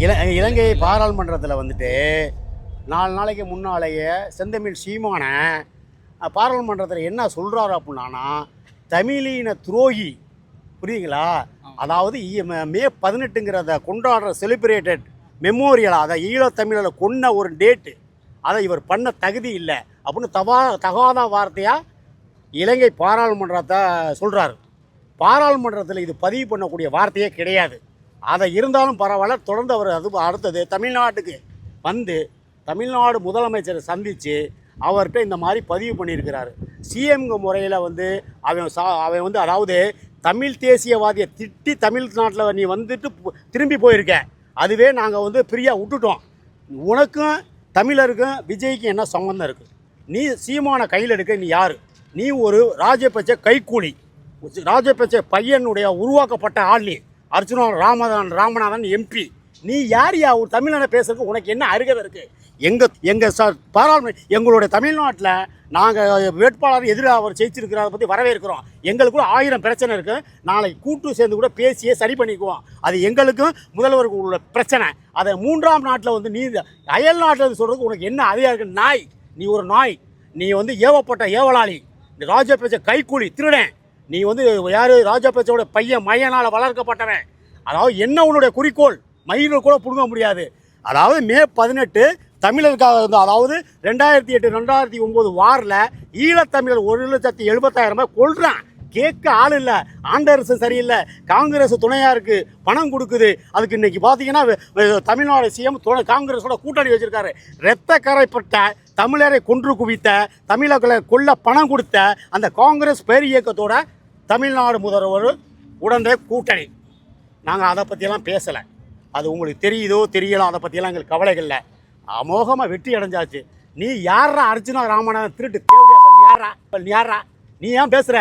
இலங்கை பாராளுமன்றத்தில் வந்துட்டு 4 நாளைக்கு முன்னாலேயே செந்தமிழ் சீமான பாராளுமன்றத்தில் என்ன சொல்கிறாரு அப்படின்னா தமிழின துரோகி, புரியுங்களா? அதாவது மே 18ங்கிறத கொண்டாடுற செலிப்ரேட்டட் மெமோரியலாக அதை ஈழத்தமிழில் கொன்ன ஒரு டேட்டு, அதை இவர் பண்ண தகுதி இல்லை அப்படின்னு தகாத வார்த்தையாக இலங்கை பாராளுமன்றத்தை சொல்கிறாரு. பாராளுமன்றத்தில் இது பதிவு பண்ணக்கூடிய வார்த்தையே கிடையாது. அதை இருந்தாலும் பரவாயில்ல, தொடர்ந்து அவர் அடுத்தது தமிழ்நாட்டுக்கு வந்து தமிழ்நாடு முதலமைச்சரை சந்தித்து அவர்கிட்ட இந்த மாதிரி பதிவு பண்ணியிருக்கிறாரு. சிஎம்ங்க முறையில் வந்து அவன் வந்து அதாவது தமிழ் தேசியவாதியை திட்டி தமிழ்நாட்டில் நீ வந்துட்டு திரும்பி போயிருக்க, அதுவே நாங்கள் வந்து ஃப்ரீயாக விட்டுட்டோம். உனக்கும் தமிழருக்கும் விஜய்க்கும் என்ன சம்பந்தம் இருக்குது? நீ சீமான கையில் எடுக்க நீ யார்? நீ ஒரு ராஜபட்ச கைக்கூலி, ராஜபட்ச பையனுடைய உருவாக்கப்பட்ட ஆள். நீ அர்ஜுனா ராமநாதன் எம்பி. நீ யார் ஒரு தமிழனை பேசுறதுக்கு உனக்கு என்ன அருகதை இருக்குது? எங்கள் பாராளுமன்ற எங்களுடைய தமிழ்நாட்டில் நாங்கள் வேட்பாளர் எதிராக அவர் ஜெயிச்சிருக்கிறத பற்றி வரவேற்கிறோம். எங்களுக்குள்ள 1000 பிரச்சனை இருக்குது. நாளைக்கு கூட்டு சேர்ந்து கூட பேசியே சரி பண்ணிக்குவோம். அது எங்களுக்கும் முதல்வருக்கு உள்ள பிரச்சனை. அதை 3ஆம் நாட்டில் வந்து நீ அயல் நாட்டில் சொல்கிறதுக்கு உனக்கு என்ன அதிகாரம் இருக்குது? நாய், நீ ஒரு நாய். நீ வந்து ஏவப்பட்ட ஏவலாளி, இந்த ராஜபட்ச கைக்கூலி திருடன். நீ வந்து யார்? ராஜபட்சோட பையன் மையனால் வளர்க்கப்பட்டவன். அதாவது என்ன உன்னுடைய குறிக்கோள்? மயிலில் கூட பிடுங்க முடியாது. அதாவது மே 18 தமிழருக்காக வந்து, அதாவது 2008 2009 வாரில் ஈழத்தமிழர் 1,70,000 கொள்றான். கேட்க ஆள் இல்லை. ஆண்டரசு சரியில்லை, காங்கிரஸ் துணையாக இருக்குது, பணம் கொடுக்குது. அதுக்கு இன்றைக்கி பார்த்தீங்கன்னா தமிழ்நாடு சிஎம் காங்கிரஸோட கூட்டணி வச்சுருக்காரு. இரத்த கரைப்பட்ட தமிழரை கொன்று குவித்த, தமிழர்களை கொல்ல பணம் கொடுத்த அந்த காங்கிரஸ் பேர் இயக்கத்தோட தமிழ்நாடு முதல்வர் உடனே கூட்டணி. நாங்கள் அதை பற்றியெல்லாம் பேசலை. அது உங்களுக்கு தெரியுதோ தெரியலாம், அதை பற்றியெல்லாம் எங்களுக்கு கவலைகள் இல்லை. அமோகமாக வெற்றி அடைஞ்சாச்சு. நீ யாரா அர்ஜுனா ராமநாதன் திருட்டு யாரா? நீ ஏன் பேசுகிற?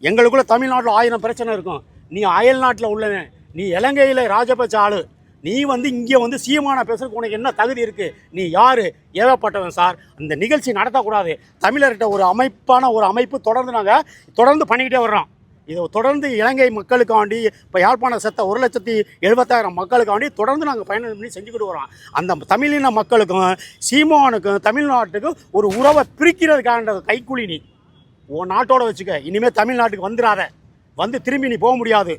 எங்களுக்குள்ள தமிழ்நாட்டில் 1000 பிரச்சனை இருக்கும். நீ அயல் நாட்டில் உள்ளவன். நீ இலங்கையில் ராஜபட்ச ஆளு. நீ வந்து இங்கே வந்து சீமான பேசுறதுக்கு உனக்கு என்ன தகுதி இருக்குது? நீ யார்? ஏவப்பட்டவன் சார். அந்த நிகழ்ச்சி நடத்தக்கூடாது. தமிழர்கிட்ட ஒரு அமைப்பு தொடர்ந்து பண்ணிக்கிட்டே வர்றோம். இதை தொடர்ந்து இலங்கை மக்களுக்காண்டி, இப்போ யாழ்ப்பாணம் செத்த 1,70,000 மக்களுக்காண்டி தொடர்ந்து நாங்கள் பயணம் பண்ணி செஞ்சுக்கிட்டு வரோம். அந்த தமிழின மக்களுக்கும் சீமானுக்கும் தமிழ்நாட்டுக்கும் ஒரு உறவை பிரிக்கிறதுக்கான கைக்கூலி நீ உன் நாட்டோட வச்சுக்க. இனிமேல் தமிழ்நாட்டுக்கு வந்துடாத. வந்து திரும்பி நீ போக முடியாது.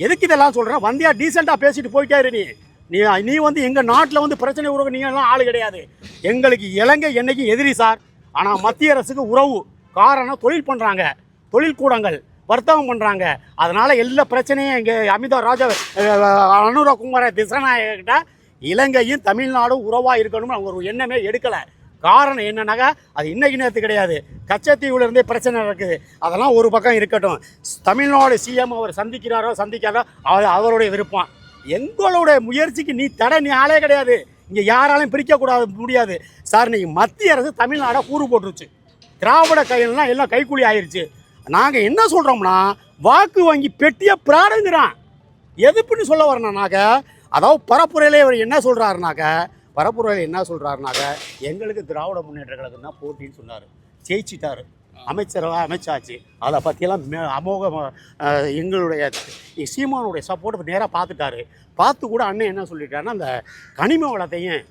எதுக்கு இதெல்லாம் சொல்கிறேன்? வந்தியா டீசெண்டாக பேசிட்டு போயிட்டாரு. நீ வந்து எங்கள் நாட்டில் வந்து பிரச்சனை உறவு நீங்கள்லாம் ஆள் கிடையாது. எங்களுக்கு இலங்கை என்னைக்கு எதிரி சார். ஆனால் மத்திய அரசுக்கு உறவு. காரணம் தொழில் பண்ணுறாங்க, தொழில் கூடங்கள் வர்த்தகம் பண்ணுறாங்க. அதனால் எல்லா பிரச்சனையும் இங்கே அனுராக் குமார திசாநாயகிட்ட இலங்கையும் தமிழ்நாடும் உறவாக இருக்கணும்னு அவங்க ஒரு எண்ணமே எடுக்கலை. காரணம் என்னன்னாக்கா, அது இன்னைக்கு நேரத்து கிடையாது. கச்சத்தீவுலேருந்தே பிரச்சனை இருக்குது. அதெல்லாம் ஒரு பக்கம் இருக்கட்டும். தமிழ்நாடு சிஎம் அவர் சந்திக்காரோ அவருடைய விருப்பம். எங்களுடைய முயற்சிக்கு நீ ஆளே கிடையாது. இங்கே யாராலையும் பிரிக்கக்கூடாது முடியாது சார். நீங்கள் மத்திய அரசு தமிழ்நாடை கூறு போட்டுருச்சு. திராவிட கையிலாம் எல்லாம் கைக்கூலி ஆயிடுச்சு. நாங்கள் என்ன சொல்கிறோம்னா, வாக்கு வங்கி பெட்டியை பிராடுங்கிறான். எதுப்புன்னு சொல்ல வரணும்னாக்க, அதாவது பரப்புரையிலே அவர் என்ன சொல்கிறாருனாக்க எங்களுக்கு திராவிட முன்னேற்ற கழகம் தான் போட்டின்னு சொன்னார். ஜெயிச்சிட்டார், அமைச்சாச்சு. அதை பற்றியெல்லாம் அமோகமாக எங்களுடைய சீமானுடைய சப்போர்ட் நேராக பார்த்துட்டாரு. பார்த்து கூட அண்ணன் என்ன சொல்லிட்டாருன்னா, அந்த கனிம வளத்தையும்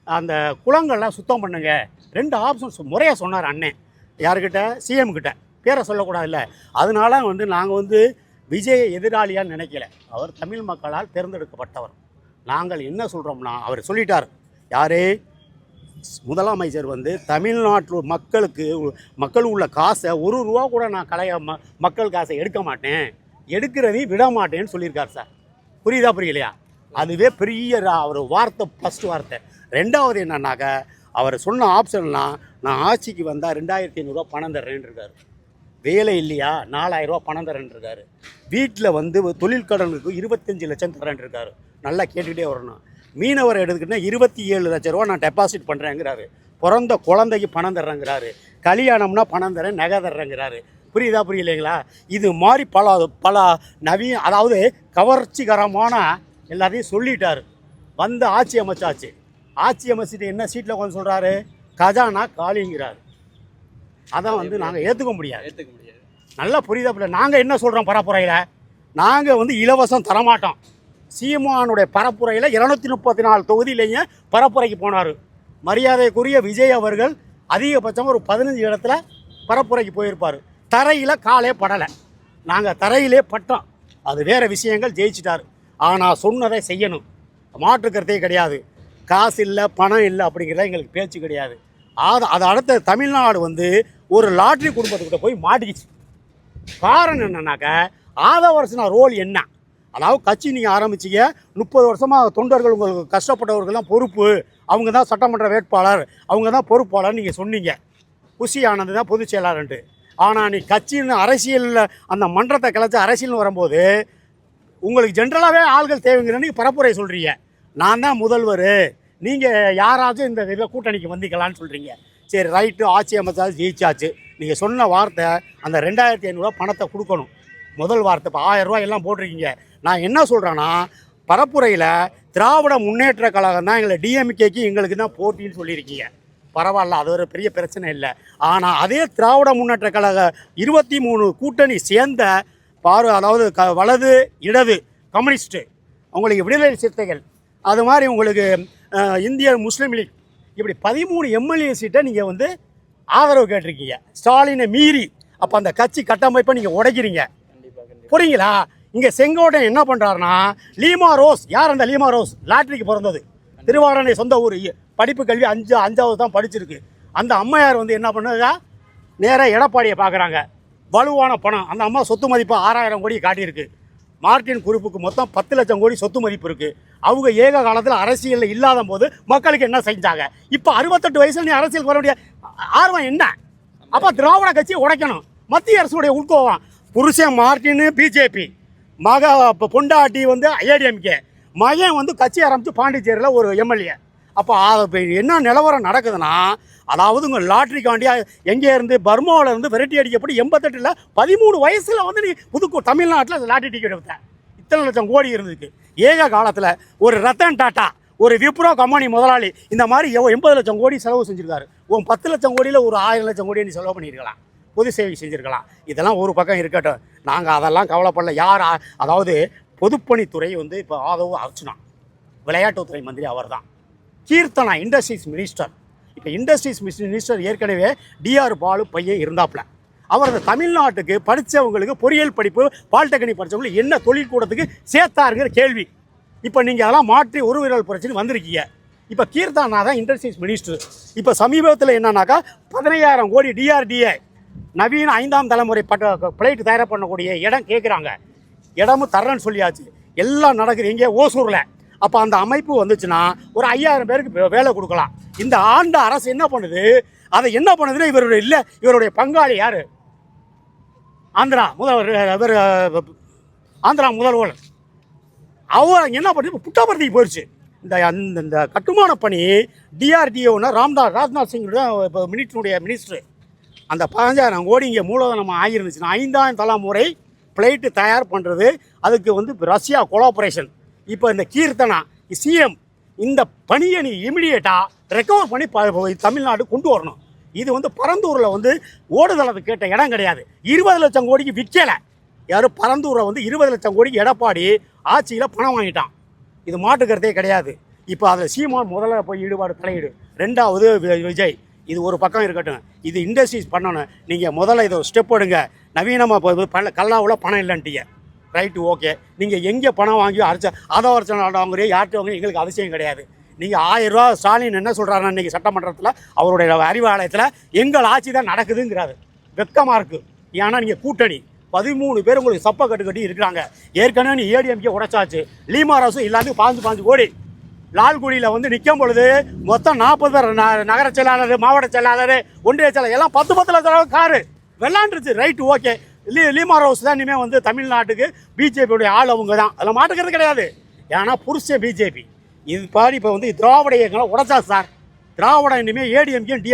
அந்த குளங்கள்லாம் சுத்தம் பண்ணுங்க, 2 ஆப்ஷன்ஸ் முறையாக சொன்னார் அண்ணன். யார்கிட்ட? சிஎம் கிட்ட. பேரை சொல்லக்கூடாது இல்லை. அதனால வந்து நாங்கள் வந்து விஜயை எதிராளியான்னு நினைக்கல. அவர் தமிழ் மக்களால் தேர்ந்தெடுக்கப்பட்டவர். நாங்கள் என்ன சொல்கிறோம்னா, அவர் சொல்லிட்டார். யாரே முதலமைச்சர் வந்து தமிழ்நாட்டில் மக்கள் உள்ள காசை 1 ரூபா கூட நான் மக்கள் காசை எடுக்க மாட்டேன், எடுக்கிறதையும் விட மாட்டேன்னு சொல்லியிருக்கார் சார். புரியலையா? அதுவே பெரிய அவர் வார்த்தை, ஃபஸ்ட்டு வார்த்தை. 2வது என்னன்னாக்க, அவர் சொன்ன ஆப்ஷன்லாம், நான் ஆட்சிக்கு வந்தால் 2500 பணம் தர்றேன்னு இருக்கார். வேலை இல்லையா, 4000 ரூபா பணம் தரேன் இருக்காரு. வீட்டில் வந்து தொழில் கடனுக்கு 25 லட்சம் தரேன் இருக்காரு. நல்லா கேட்டுக்கிட்டே வரணும். மீனவர் எடுத்துக்கிட்டா 27 லட்ச ரூபா நான் டெபாசிட் பண்ணுறேங்கிறாரு. பிறந்த குழந்தைக்கு பணம் தர்றேங்கிறாரு. கல்யாணம்னா பணம் தரேன், நகை தர்றேங்கிறாரு. புரியலைங்களா? இது மாதிரி பல அதாவது கவர்ச்சிகரமான எல்லாத்தையும் சொல்லிட்டார். வந்து ஆட்சி அமைச்சாச்சு. ஆட்சி அமைச்சிட்டு என்ன சீட்டில் உட்காந்து சொல்கிறாரு? கஜானா காலிங்கிறாரு. அதான் வந்து நாங்கள் ஏற்றுக்க முடியாது. நல்லா புரியுதா? நாங்கள் என்ன சொல்கிறோம்? பரப்புரையில் நாங்கள் வந்து இலவசம் தரமாட்டோம். சீமானுடைய பரப்புரையில் 234 தொகுதியிலேயும் பரப்புரைக்கு போனார். மரியாதைக்குரிய விஜய் அவர்கள் அதிகபட்சம் ஒரு 15 இடத்துல பரப்புரைக்கு போயிருப்பார். தரையில் காலே படலை. நாங்கள் தரையிலே பட்டோம். அது வேறு விஷயங்கள், ஜெயிச்சிட்டார். ஆனால் சொன்னதை செய்யணும், மாற்றுக்கிறதே கிடையாது. காசு இல்லை, பணம் இல்லை அப்படிங்கிறத எங்களுக்கு பேச்சு கிடையாது. அது அடுத்த தமிழ்நாடு வந்து ஒரு லாட்ரி குடும்பத்துக்கிட்ட போய் மாட்டிக்கிச்சு. காரணம் என்னன்னாக்க ஆதவர்சனா ரோல் என்ன, அதாவது கட்சி நீங்கள் ஆரம்பிச்சிங்க, 30 வருஷமாக தொண்டர்கள் உங்களுக்கு கஷ்டப்பட்டவர்கள் தான் பொறுப்பு, அவங்க தான் சட்டமன்ற வேட்பாளர், அவங்க தான் பொறுப்பாளர் நீங்கள் சொன்னீங்க. குஷி ஆனந்த் தான் பொதுச் செயலாளர்ன்ட்டு. ஆனால் நீ கட்சின்னு அரசியலில் அந்த மன்றத்தை கிளச்சி அரசியல்னு வரும்போது உங்களுக்கு ஜென்ரலாகவே ஆள்கள் தேவைங்கிறன்னு பரப்புரை சொல்கிறீங்க. நான் தான் முதல்வர், நீங்கள் யாராச்சும் இந்த இதில் கூட்டணிக்கு வந்திக்கலான்னு சொல்கிறீங்க. சரி ரைட்டு, ஆட்சி அமைச்சாச்சு, ஜெயிச்சாச்சு. நீங்கள் சொன்ன வார்த்தை அந்த 2500 பணத்தை கொடுக்கணும். முதல் வார்த்தை இப்போ 1000 ரூபா எல்லாம் போட்டிருக்கீங்க. நான் என்ன சொல்கிறேன்னா, பரப்புரையில் திராவிட முன்னேற்ற கழகம் தான் எங்களை டிஎம்கேக்கு எங்களுக்கு தான் போட்டின்னு சொல்லியிருக்கீங்க. பரவாயில்ல, அது ஒரு பெரிய பிரச்சனை இல்லை. ஆனால் அதே திராவிட முன்னேற்ற கழக 23 கூட்டணி சேர்ந்த அதாவது வலது இடது கம்யூனிஸ்ட்டு, உங்களுக்கு விடுதலை சிறுத்தைகள், அது மாதிரி உங்களுக்கு இந்திய முஸ்லீம் லீக், இப்படி 13 எம்எல்ஏ சீட்டை நீங்கள் வந்து ஆதரவு கேட்டிருக்கீங்க ஸ்டாலினை மீறி. அப்போ அந்த கட்சி கட்டமைப்பை நீங்கள் உடைக்கிறீங்க. புரியுங்களா? இங்கே செங்கோட்டையன் என்ன பண்ணுறாருன்னா, லீமா ரோஸ், யார் அந்த லீமா ரோஸ்? லாட்ரிக்கு பிறந்தது, திருவாரணை சொந்த ஊர், படிப்பு கல்வி 5வது தான் படிச்சிருக்கு. அந்த அம்மையார் வந்து என்ன பண்ணுறா, நேராக எடப்பாடியை பார்க்குறாங்க. வலுவான பணம், அந்த அம்மா சொத்து மதிப்பு 6000 கோடி காட்டியிருக்கு. மார்டின் குரூப்புக்கு மொத்தம் 10 லட்சம் கோடி சொத்து மதிப்பு இருக்குது. அவங்க ஏக காலத்தில் அரசியலில் இல்லாத போது மக்களுக்கு என்ன செஞ்சாங்க? இப்போ 68 வயசில் நீ அரசியலுக்கு வர வேண்டிய ஆர்வம் என்ன? அப்போ திராவிட கட்சியை உடைக்கணும். மத்திய அரசுடைய உட்கோவம். புருஷன் மார்டின் பிஜேபி, மக பொண்டாட்டி வந்து ஏடிஎம்கே, மகன் வந்து கட்சி ஆரம்பித்து பாண்டிச்சேரியில் ஒரு எம்எல்ஏ. அப்போ என்ன நிலவரம் நடக்குதுன்னா, அதாவது உங்கள் லாட்ரிக்காண்டியா எங்கே இருந்து பர்மாவிலேருந்து விரட்டி அடிக்கப்பட்டு 88ல் 13 வயசில் வந்து நீ தமிழ்நாட்டில் லாட்ரி டிக்கெட் எடுத்தேன். இத்தனை லட்சம் கோடி இருந்துருக்கு. ஏக காலத்தில் ஒரு ரத்தன் டாட்டா, ஒரு விப்ரோ கம்பெனி முதலாளி இந்த மாதிரி 80 லட்சம் கோடி செலவு செஞ்சுருக்காரு. 10 லட்சம் கோடியில் ஒரு 1000 லட்சம் கோடியை நீ செலவு பண்ணியிருக்கலாம், பொது சேவை செஞ்சுருக்கலாம். இதெல்லாம் ஒரு பக்கம் இருக்கட்டும், நாங்கள் அதெல்லாம் கவலைப்படல. யார் அதாவது பொதுப்பணித்துறை வந்து இப்போ ஆதவ அர்ச்சனா, விளையாட்டுத்துறை மந்திரி அவர் தான். Keerthana industries minister. இப்போ இண்டஸ்ட்ரீஸ் மினிஸ்டர் ஏற்கனவே டிஆர் பாலு பையன் இருந்தாப்புல. அவர் அந்த தமிழ்நாட்டுக்கு படித்தவங்களுக்கு பொறியியல் படிப்பு, பாலிடெக்னிக் படித்தவங்களுக்கு என்ன தொழில் கூடத்துக்கு சேர்த்தாருங்கிற கேள்வி. இப்போ நீங்கள் அதெல்லாம் மாற்றி ஒரு விரல் பிரச்சனை வந்திருக்கீங்க. இப்போ கீர்த்தனா தான் இண்டஸ்ட்ரீஸ் மினிஸ்டர். இப்போ சமீபத்தில் என்னன்னாக்கா 15000 கோடி டிஆர்டிஏ நவீன 5ஆம் தலைமுறை பிளைட் தயார் பண்ணக்கூடிய இடம் கேட்குறாங்க. இடமும் தர்றேன்னு சொல்லியாச்சு. எல்லாம் நடக்குது எங்கே? ஓசூரில். அப்போ அந்த அமைப்பு வந்துச்சுன்னா ஒரு 5000 பேருக்கு வேலை கொடுக்கலாம். இந்த ஆண்டு அரசு என்ன பண்ணுது? அதை என்ன பண்ணுதுன்னா, இவருடைய பங்காளி யார்? ஆந்திரா முதல்வர் அவர் என்ன பண்ணி புட்டாபர்த்திக்கு போயிடுச்சு. இந்த கட்டுமான பணி டிஆர்டிஓன்னா ராஜ்நாத் சிங் இப்போ மினிஸ்டர். அந்த 15000 கோடி இங்கே மூலதனமாக ஆகியிருந்துச்சுன்னா 5ஆம் தலைமுறை பிளைட்டு தயார் பண்ணுறது, அதுக்கு வந்து ரஷ்யா கொலாபரேஷன். இப்போ இந்த கீர்த்தனா சிஎம் இந்த பணியை நீ இமிடியேட்டாக ரெக்கவர் பண்ணி தமிழ்நாடு கொண்டு வரணும். இது வந்து பரந்தூரில் வந்து ஓடுதளத்துக்கு கேட்ட இடம் கிடையாது. 20 லட்சம் கோடிக்கு விற்கலை. யாரும் பரந்தூரில் வந்து 20 லட்சம் கோடிக்கு எடப்பாடி ஆட்சியில் பணம் வாங்கிட்டான். இது மாட்டுக்கிறதே கிடையாது. இப்போ அதில் சீமான் முதல்ல போய் ஈடுபாடு தலையீடு, 2வது விஜய். இது ஒரு பக்கம் இருக்கட்டும், இது இண்டஸ்ட்ரீஸ் பண்ணணும். நீங்கள் முதல்ல இதை ஸ்டெப் எடுங்க. நவீனமாக கல்லாவில் பணம் இல்லைன்ட்டீங்க, ரைட்டு, ஓகே. நீங்கள் எங்கே பணம் வாங்கி ஆதவர்சனா வாங்குறீங்க, யார்கிட்ட வாங்குறீங்க, எங்களுக்கு அவசியம் கிடையாது. நீங்கள் 1000 ரூபா ஸ்டாலின் என்ன சொல்கிறாருன்னா, இன்றைக்கி சட்டமன்றத்தில் அவருடைய அறிவாலயத்தில் எங்கள் ஆட்சி தான் நடக்குதுங்கிறாரு. வெக்கமாக இருக்குது. ஏன்னா நீங்கள் கூட்டணி 13 பேர் உங்களுக்கு சப்பை கட்டி இருக்கிறாங்க. ஏற்கனவே நீ ஏடிஎம்கே உடைச்சாச்சு. லீமா ரோஸும் எல்லாத்துக்கும் 5 கோடி. லால்குடியில் வந்து நிற்கும் பொழுது மொத்தம் 40 பேர், நகர செயலாளர், மாவட்ட செயலாளர், ஒன்றிய செயலாளர் எல்லாம் 10 லட்சம் காரு வெள்ளாண்டுருச்சு. Right, okay. லீமா ரோஸ் தான் இனிமேல் வந்து தமிழ்நாட்டுக்கு பிஜேபியுடைய ஆள் அவங்க தான், அதில் மாட்டுக்கிறது கிடையாது. ஏன்னா புருஷன் பிஜேபி. இது பாடி இப்போ வந்து திராவிட இயக்கங்களை உடைச்சா சார். திராவிடம் இனிமேல் ஏடிஎம்கே டிஎம்கே